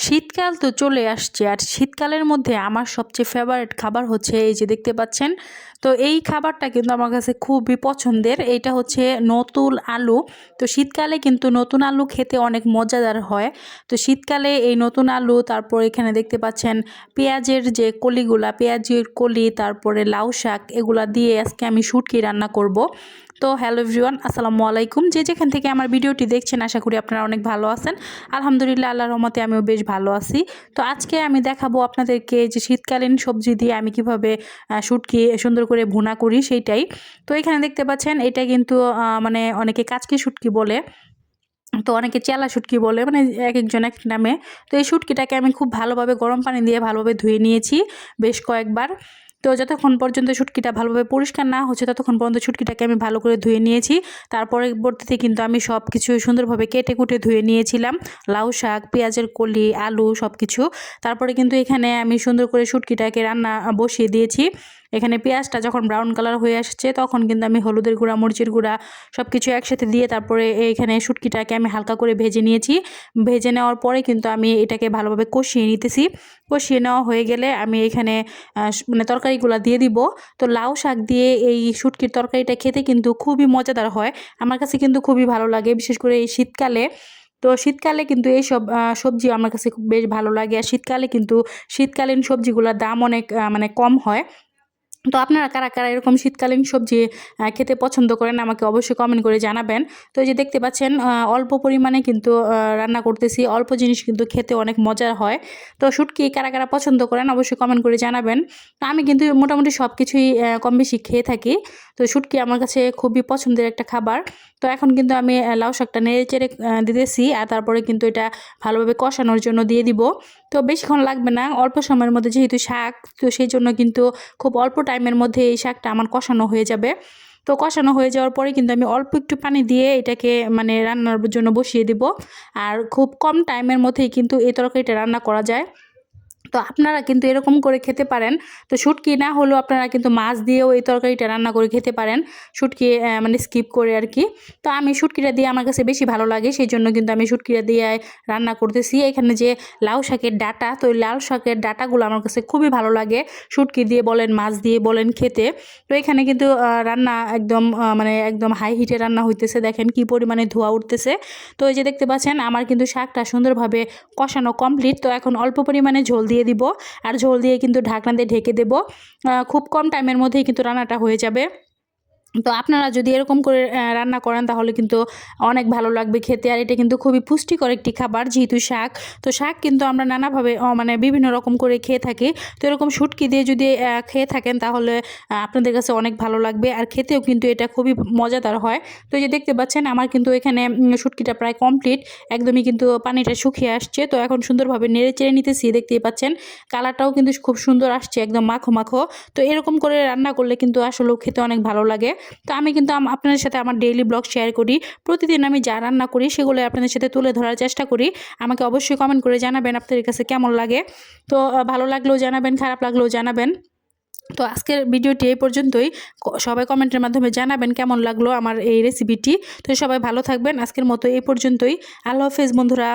শীতকাল তো চলে আসছে আর শীতকালের মধ্যে আমার সবচেয়ে ফেভারিট খাবার হচ্ছে এই যে দেখতে পাচ্ছেন। তো এই খাবারটা কিন্তু আমার কাছে খুবই পছন্দের। এইটা হচ্ছে নতুন আলু। তো শীতকালে কিন্তু নতুন আলু খেতে অনেক মজাদার হয়। তো শীতকালে এই নতুন আলু, তারপর এখানে দেখতে পাচ্ছেন পেঁয়াজের যে কলিগুলা, পেঁয়াজের কলি, তারপরে লাউ শাক, এগুলা দিয়ে আজকে আমি শুটকি রান্না করব। তো হ্যালো এভরিওয়ান, আসসালামু আলাইকুম। যে যেখান থেকে আমার ভিডিওটি দেখছেন আশা করি আপনারা অনেক ভালো আছেন। আলহামদুলিল্লাহ, আল্লাহর রহমতে আমিও বেশ ভালো আছি। তো আজকে আমি দেখাবো আপনাদেরকে যে শীতকালীন সবজি দিয়ে আমি কিভাবে শুটকি সুন্দর করে ভুনা করি সেইটাই। তো এখানে দেখতে পাচ্ছেন এটা কিন্তু মানে অনেকে কাচকি শুটকি বলে, তো অনেকে চেলা শুটকি বলে, মানে এক একজন এক নামে। তো এই শুটকিটাকে আমি খুব ভালোভাবে গরম পানি দিয়ে ভালোভাবে ধুয়ে নিয়েছি বেশ কয়েকবার। তো যতক্ষণ পর্যন্ত শুটকিটা ভালোভাবে পরিষ্কার না হচ্ছে ততক্ষণ পর্যন্ত শুটকিটাকে আমি ভালো করে ধুয়ে নিয়েছি। তারপরে পরবর্তীতে কিন্তু আমি সব কিছু সুন্দরভাবে কেটে কুটে ধুয়ে নিয়েছিলাম, লাউ শাক, পেঁয়াজের কলি, আলু সব কিছু। তারপরে কিন্তু এখানে আমি সুন্দর করে শুটকিটাকে রান্না বসিয়ে দিয়েছি। এখানে পেঁয়াজটা যখন ব্রাউন কালার হয়ে আসছে তখন কিন্তু আমি হলুদের গুঁড়া, মরিচের গুঁড়া সব কিছু একসাথে দিয়ে তারপরে এইখানে শুটকিটাকে আমি হালকা করে ভেজে নিয়েছি। ভেজে নেওয়ার পরে কিন্তু আমি এটাকে ভালোভাবে কষিয়ে নিতেছি। কষিয়ে নেওয়া হয়ে গেলে আমি এখানে মানে তরকারিগুলো দিয়ে দিব। তো লাউ শাক দিয়ে এই শুটকির তরকারিটা খেতে কিন্তু খুবই মজাদার হয়। আমার কাছে কিন্তু খুবই ভালো লাগে, বিশেষ করে এই শীতকালে। তো শীতকালে কিন্তু এইসব সবজি আমার কাছে খুব বেশ ভালো লাগে। আর শীতকালে কিন্তু শীতকালীন সবজিগুলোর দাম অনেক মানে কম হয়। তো আপনারা কারা কারা এরকম শীতকালীন সবজি খেতে পছন্দ করেন আমাকে অবশ্যই কমেন্ট করে জানাবেন। তো এই যে দেখতে পাচ্ছেন অল্প পরিমাণে কিন্তু রান্না করতেছি, অল্প জিনিস কিন্তু খেতে অনেক মজার হয়। তো শুটকি কারা কারা পছন্দ করেন অবশ্যই কমেন্ট করে জানাবেন। তো আমি কিন্তু মোটামুটি সব কিছুই কম বেশি খেয়ে থাকি। তো শুটকি আমার কাছে খুবই পছন্দের একটা খাবার। তো এখন কিন্তু আমি লাউ শাকটা নেড়ে চেড়ে দিতেছি, আর তারপরে কিন্তু এটা ভালোভাবে কষানোর জন্য দিয়ে দিব। তো বেশিক্ষণ লাগবে না, অল্প সময়ের মধ্যে যেহেতু শাক, তো সেই জন্য কিন্তু খুব অল্প টাইমের মধ্যে এই শাকটা আমার কষানো হয়ে যাবে। তো কষানো হয়ে যাওয়ার পরে কিন্তু আমি অল্প একটু পানি দিয়ে এটাকে মানে রান্নার জন্য বসিয়ে দিব। আর খুব কম টাইমের মধ্যেই কিন্তু এই তরকারিটা রান্না করা যায়। তো আপনারা কিন্তু এরকম করে খেতে পারেন। তো শুটকি না হলেও আপনারা কিন্তু মাছ দিয়েও এই তরকারিটা রান্না করে খেতে পারেন, শুটকি মানে স্কিপ করে আর কি। তো আমি শুটকিটা দিয়ে আমার কাছে বেশি ভালো লাগে, সেই জন্য কিন্তু আমি শুটকিটা দিয়ে রান্না করতেছি। এখানে যে লাউ শাকের ডাঁটা, তো ওই লাউ শাকের ডাঁটাগুলো আমার কাছে খুবই ভালো লাগে, শুটকি দিয়ে বলেন মাছ দিয়ে বলেন খেতে। তো এখানে কিন্তু রান্না একদম মানে একদম হাই হিটে রান্না হইতেছে, দেখেন কি পরিমাণে ধোঁয়া উঠতেছে। তো এই যে দেখতে পাচ্ছেন আমার কিন্তু শাকটা সুন্দরভাবে কষানো কমপ্লিট। তো এখন অল্প পরিমাণে ঝোল দিয়ে দিব, আর ঝোল দিয়ে কিন্তু ঢাকনা দিয়ে ঢেকে দেব। খুব কম টাইমের মধ্যেই কিন্তু রান্নাটা হয়ে যাবে। তো আপনারা যদি এরকম করে রান্না করেন তাহলে কিন্তু অনেক ভালো লাগবে খেতে। আর এটা কিন্তু খুবই পুষ্টিকর একটি খাবার, যেহেতু শাক। তো শাক কিন্তু আমরা নানাভাবে মানে বিভিন্ন রকম করে খেয়ে থাকি। তো এরকম শুটকি দিয়ে যদি খেয়ে থাকেন তাহলে আপনাদের কাছে অনেক ভালো লাগবে, আর খেতেও কিন্তু এটা খুবই মজাদার হয়। তো এই যে দেখতে পাচ্ছেন আমার কিন্তু এখানে শুটকিটা প্রায় কমপ্লিট, একদমই কিন্তু পানিটা শুকিয়ে আসছে। তো এখন সুন্দরভাবে নেড়ে চেড়ে নিতেছি, দেখতেই পাচ্ছেন কালারটাও কিন্তু খুব সুন্দর আসছে, একদম মাখো মাখো। তো এরকম করে রান্না করলে কিন্তু আসলেও খেতে অনেক ভালো লাগে। তো আমি কিন্তু আপনাদের সাথে আমার ডেইলি ব্লগ শেয়ার করি, প্রতিদিন আমি যা রান্না করি সেগুলো আপনাদের সাথে তুলে ধরার চেষ্টা করি। আমাকে অবশ্যই কমেন্ট করে জানাবেন আপনাদের কাছে কেমন লাগে। তো ভালো লাগলেও জানাবেন, খারাপ লাগলেও জানাবেন। তো আজকের ভিডিওটি এই পর্যন্তই। সবাই কমেন্টের মাধ্যমে জানাবেন কেমন লাগলো আমার এই রেসিপিটি। তো সবাই ভালো থাকবেন, আজকের মতো এই পর্যন্তই। আল্লাহ হাফেজ বন্ধুরা।